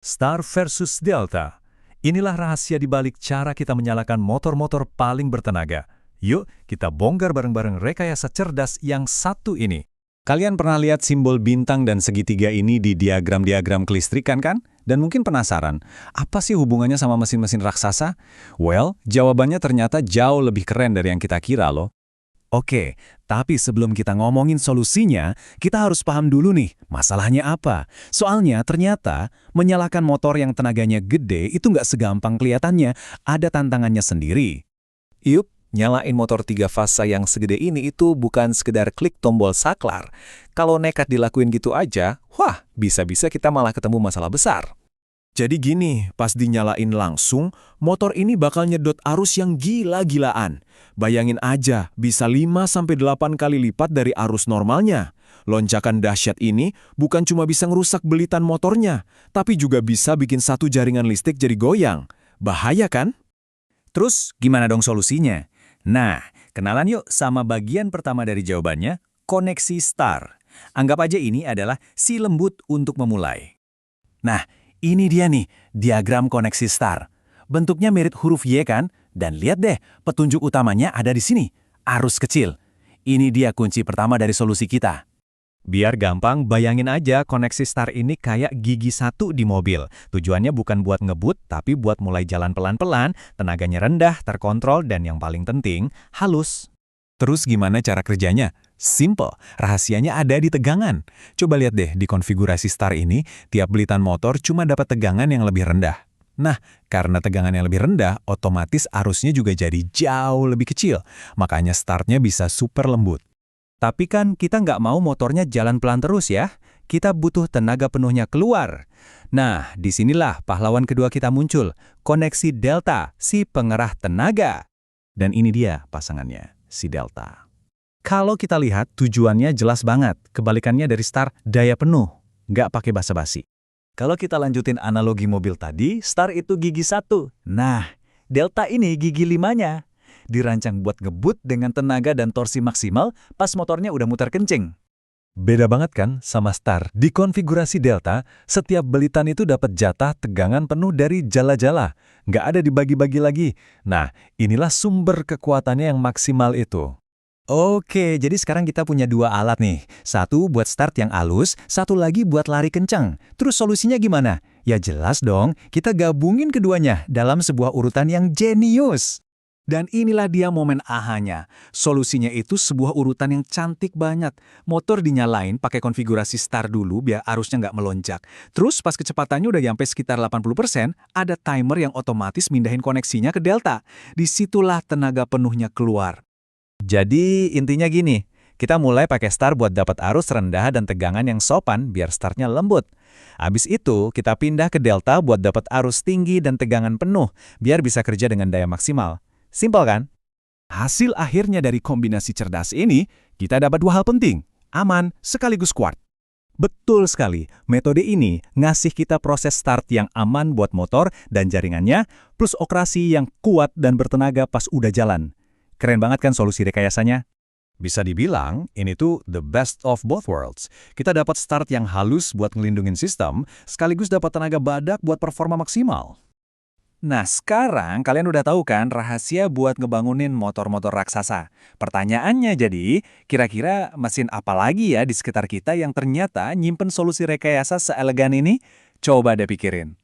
Star versus Delta. Inilah rahasia di balik cara kita menyalakan motor-motor paling bertenaga. Yuk, kita bongkar bareng-bareng rekayasa cerdas yang satu ini. Kalian pernah lihat simbol bintang dan segitiga ini di diagram-diagram kelistrikan kan? Dan mungkin penasaran, apa sih hubungannya sama mesin-mesin raksasa? Well, jawabannya ternyata jauh lebih keren dari yang kita kira loh. Oke, tapi sebelum kita ngomongin solusinya, kita harus paham dulu nih, masalahnya apa. Soalnya ternyata menyalakan motor yang tenaganya gede itu nggak segampang kelihatannya, ada tantangannya sendiri. Yup, nyalain motor 3 fasa yang segede ini itu bukan sekedar klik tombol saklar. Kalau nekat dilakuin gitu aja, wah, bisa-bisa kita malah ketemu masalah besar. Jadi gini, pas dinyalain langsung, motor ini bakal nyedot arus yang gila-gilaan. Bayangin aja, bisa 5-8 kali lipat dari arus normalnya. Lonjakan dahsyat ini bukan cuma bisa ngerusak belitan motornya, tapi juga bisa bikin satu jaringan listrik jadi goyang. Bahaya kan? Terus gimana dong solusinya? Nah, kenalan yuk sama bagian pertama dari jawabannya, koneksi star. Anggap aja ini adalah si lembut untuk memulai. Nah, ini dia nih, diagram koneksi star. Bentuknya mirip huruf Y kan? Dan lihat deh, petunjuk utamanya ada di sini, arus kecil. Ini dia kunci pertama dari solusi kita. Biar gampang, bayangin aja koneksi star ini kayak gigi satu di mobil. Tujuannya bukan buat ngebut, tapi buat mulai jalan pelan-pelan, tenaganya rendah, terkontrol, dan yang paling penting, halus. Terus gimana cara kerjanya? Simple, rahasianya ada di tegangan. Coba lihat deh di konfigurasi star ini, tiap belitan motor cuma dapat tegangan yang lebih rendah. Nah, karena tegangan yang lebih rendah, otomatis arusnya juga jadi jauh lebih kecil. Makanya startnya bisa super lembut. Tapi kan kita nggak mau motornya jalan pelan terus ya. Kita butuh tenaga penuhnya keluar. Nah, disinilah pahlawan kedua kita muncul. Koneksi delta, si pengerah tenaga. Dan ini dia pasangannya, si delta. Kalau kita lihat, tujuannya jelas banget. Kebalikannya dari star, daya penuh. Nggak pakai basa-basi. Kalau kita lanjutin analogi mobil tadi, star itu gigi satu. Nah, delta ini gigi 5-nya. Dirancang buat ngebut dengan tenaga dan torsi maksimal pas motornya udah muter kenceng. Beda banget kan sama star. Di konfigurasi delta, setiap belitan itu dapat jatah tegangan penuh dari jala-jala. Nggak ada dibagi-bagi lagi. Nah, inilah sumber kekuatannya yang maksimal itu. Oke, jadi sekarang kita punya dua alat nih. Satu buat start yang halus, satu lagi buat lari kencang. Terus solusinya gimana? Ya jelas dong, kita gabungin keduanya dalam sebuah urutan yang jenius. Dan inilah dia momen ahanya. Solusinya itu sebuah urutan yang cantik banget. Motor dinyalain pakai konfigurasi star dulu biar arusnya nggak melonjak. Terus pas kecepatannya udah sampai sekitar 80%, ada timer yang otomatis mindahin koneksinya ke delta. Disitulah tenaga penuhnya keluar. Jadi intinya gini, kita mulai pakai star buat dapat arus rendah dan tegangan yang sopan biar startnya lembut. Habis itu kita pindah ke delta buat dapat arus tinggi dan tegangan penuh biar bisa kerja dengan daya maksimal. Simpel kan? Hasil akhirnya dari kombinasi cerdas ini, kita dapat dua hal penting, aman sekaligus kuat. Betul sekali, metode ini ngasih kita proses start yang aman buat motor dan jaringannya, plus operasi yang kuat dan bertenaga pas udah jalan. Keren banget kan solusi rekayasanya? Bisa dibilang, ini tuh the best of both worlds. Kita dapat start yang halus buat ngelindungin sistem, sekaligus dapat tenaga badak buat performa maksimal. Nah, sekarang kalian udah tahu kan rahasia buat ngebangunin motor-motor raksasa. Pertanyaannya jadi, kira-kira mesin apa lagi ya di sekitar kita yang ternyata nyimpen solusi rekayasa seelegan ini? Coba deh pikirin.